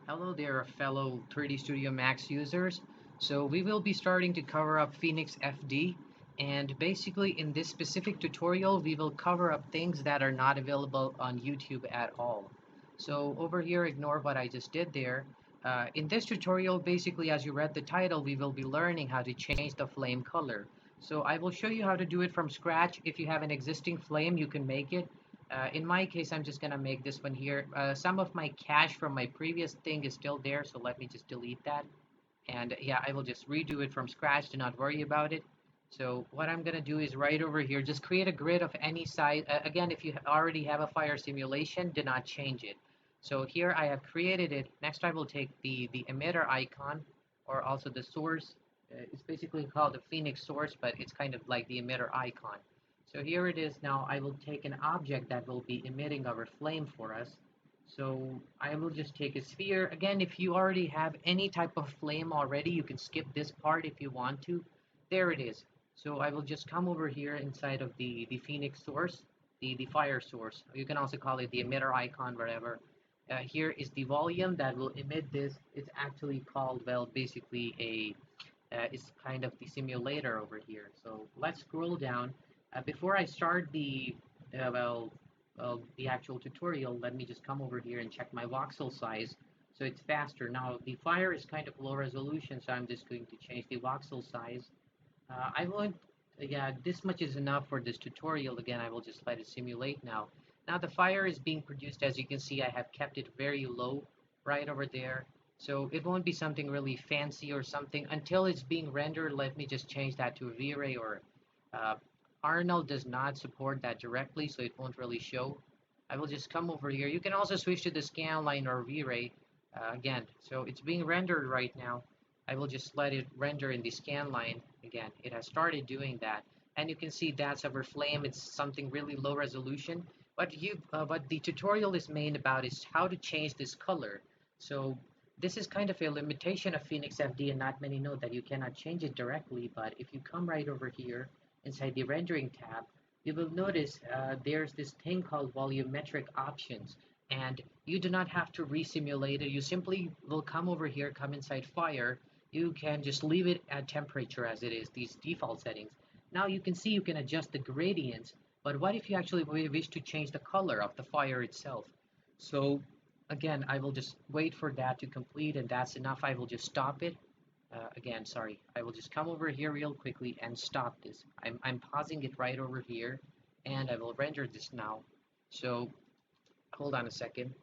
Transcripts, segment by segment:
Hello there, fellow 3D Studio Max users. So we will be starting to cover up PhoenixFD, and basically in this specific tutorial, we will cover up things that are not available on YouTube at all. So over here, ignore what I just did there. In this tutorial, basically, as you read the title, we will be learning how to change the flame color. So I will show you how to do it from scratch. If you have an existing flame, you can make it. In my case, I'm just gonna make this one here. Some of my cache from my previous thing is still there, so let me just delete that. And yeah, I will just redo it from scratch. Do not worry about it. So what I'm gonna do is right over here, just create a grid of any size. Again, if you already have a fire simulation, do not change it. So here I have created it. Next, I will take the emitter icon, or also the source. It's basically called the Phoenix source, but it's kind of like the emitter icon. So here it is. Now I will take an object that will be emitting our flame for us. So I will just take a sphere. Again, if you already have any type of flame already, you can skip this part if you want to. There it is. So I will just come over here inside of the Phoenix source, the fire source. You can also call it the emitter icon, whatever. Here is the volume that will emit this. It's actually called, well, basically it's kind of the simulator over here. So let's scroll down. Before I start the actual tutorial, let me just come over here and check my voxel size. So it's faster. Now the fire is kind of low resolution, so I'm just going to change the voxel size. I won't, yeah, this much is enough for this tutorial. Again, I will just let it simulate now. Now the fire is being produced, as you can see, I have kept it very low right over there. So it won't be something really fancy or something until it's being rendered. Let me just change that to a V-Ray or uh, Arnold does not support that directly, so it won't really show. I will just come over here. You can also switch to the scan line or V-Ray again. So it's being rendered right now. I will just let it render in the scan line. Again, it has started doing that. And you can see that's our flame. It's something really low resolution. What the tutorial is main about is how to change this color. So this is kind of a limitation of PhoenixFD, and not many know that you cannot change it directly. But if you come right over here inside the rendering tab, you will notice there's this thing called volumetric options. And you do not have to resimulate it. You simply will come over here, come inside fire. You can just leave it at temperature as it is, these default settings. Now you can see you can adjust the gradients, but what if you actually wish to change the color of the fire itself? So again, I will just wait for that to complete, and that's enough. I will just stop it. Again, sorry, I will just come over here real quickly and stop this. I'm pausing it right over here, and I will render this now. So hold on a second.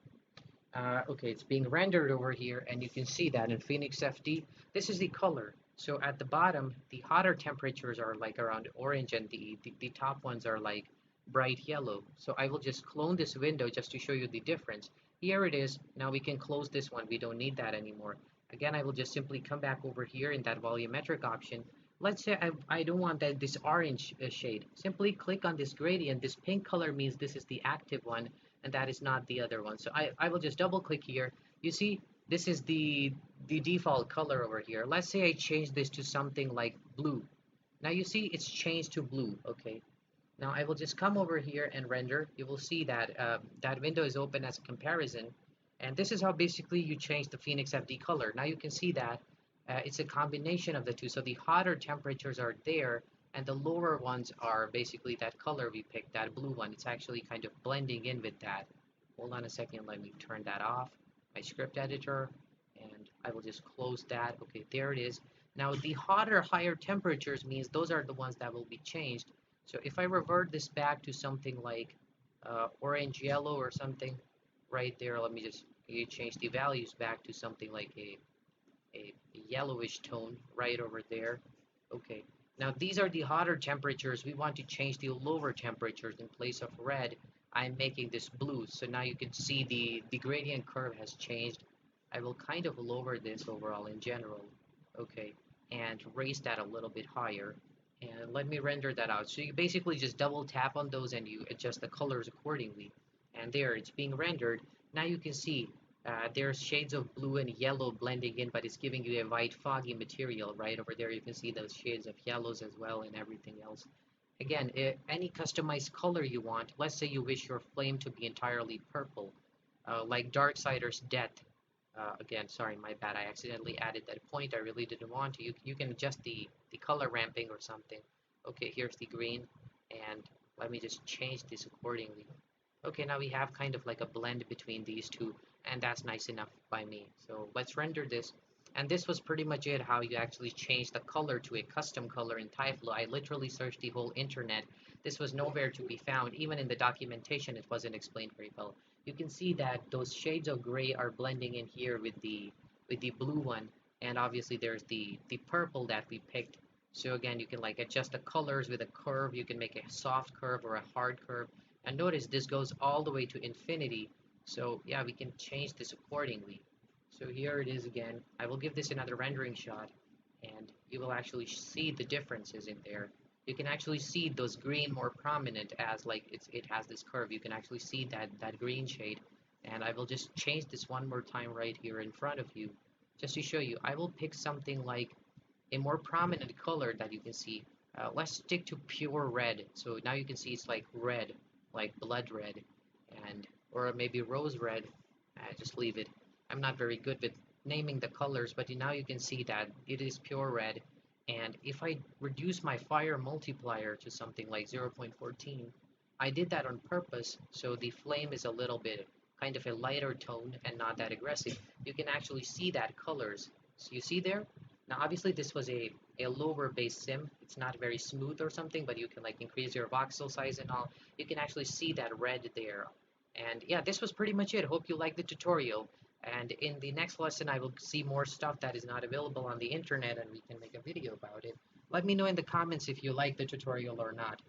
Okay, it's being rendered over here, and you can see that in PhoenixFD, this is the color. So at the bottom, the hotter temperatures are like around orange, and the top ones are like bright yellow. So I will just clone this window just to show you the difference. Here it is. Now we can close this one. We don't need that anymore. Again, I will just simply come back over here in that volumetric option. Let's say I don't want this orange shade. Simply click on this gradient. This pink color means this is the active one, and that is not the other one. So I will just double click here. You see, this is the default color over here. Let's say I change this to something like blue. Now you see it's changed to blue, okay? Now I will just come over here and render. You will see that that window is open as a comparison. And this is how basically you change the PhoenixFD color. Now you can see that it's a combination of the two. So the hotter temperatures are there, and the lower ones are basically that color we picked, that blue one. It's actually kind of blending in with that. Hold on a second, let me turn that off, my script editor, and I will just close that. Okay, there it is. Now the hotter, higher temperatures means those are the ones that will be changed. So if I revert this back to something like orange yellow or something right there, let me just change the values back to something like a yellowish tone right over there. Okay, now these are the hotter temperatures. We want to change the lower temperatures. In place of red, I'm making this blue. So now you can see the gradient curve has changed. I will kind of lower this overall in general. Okay, and raise that a little bit higher. And let me render that out. So you basically just double tap on those and you adjust the colors accordingly. And there, it's being rendered. Now you can see there's shades of blue and yellow blending in, but it's giving you a white foggy material right over there. You can see those shades of yellows as well and everything else. Again, any customized color you want. Let's say you wish your flame to be entirely purple, like Darksider's Death. Again, sorry, my bad. I accidentally added that point. I really didn't want to. You can adjust the color ramping or something. Okay, here's the green, and let me just change this accordingly. Okay, now we have kind of like a blend between these two, and that's nice enough by me. So let's render this. And this was pretty much it, how you actually change the color to a custom color in Tyflo. I literally searched the whole internet. This was nowhere to be found. Even in the documentation, it wasn't explained very well. You can see that those shades of gray are blending in here with the blue one. And obviously there's the purple that we picked. So again, you can like adjust the colors with a curve. You can make a soft curve or a hard curve. And notice this goes all the way to infinity. So yeah, we can change this accordingly. So here it is again. I will give this another rendering shot, and you will actually see the differences in there. You can actually see those green more prominent as like it has this curve. You can actually see that green shade. And I will just change this one more time right here in front of you, just to show you. I will pick something like a more prominent color that you can see. Let's stick to pure red. So now you can see it's like red, like blood red, and or maybe rose red. Just leave it. I'm not very good with naming the colors, but now you can see that it is pure red. And if I reduce my fire multiplier to something like 0.14, I did that on purpose, so the flame is a little bit kind of a lighter tone and not that aggressive. You can actually see that colors. So you see there? Now obviously this was a lower base sim. It's not very smooth or something, but you can like increase your voxel size and all. You can actually see that red there. And yeah, this was pretty much it. Hope you liked the tutorial. And in the next lesson, I will see more stuff that is not available on the internet and we can make a video about it. Let me know in the comments if you like the tutorial or not.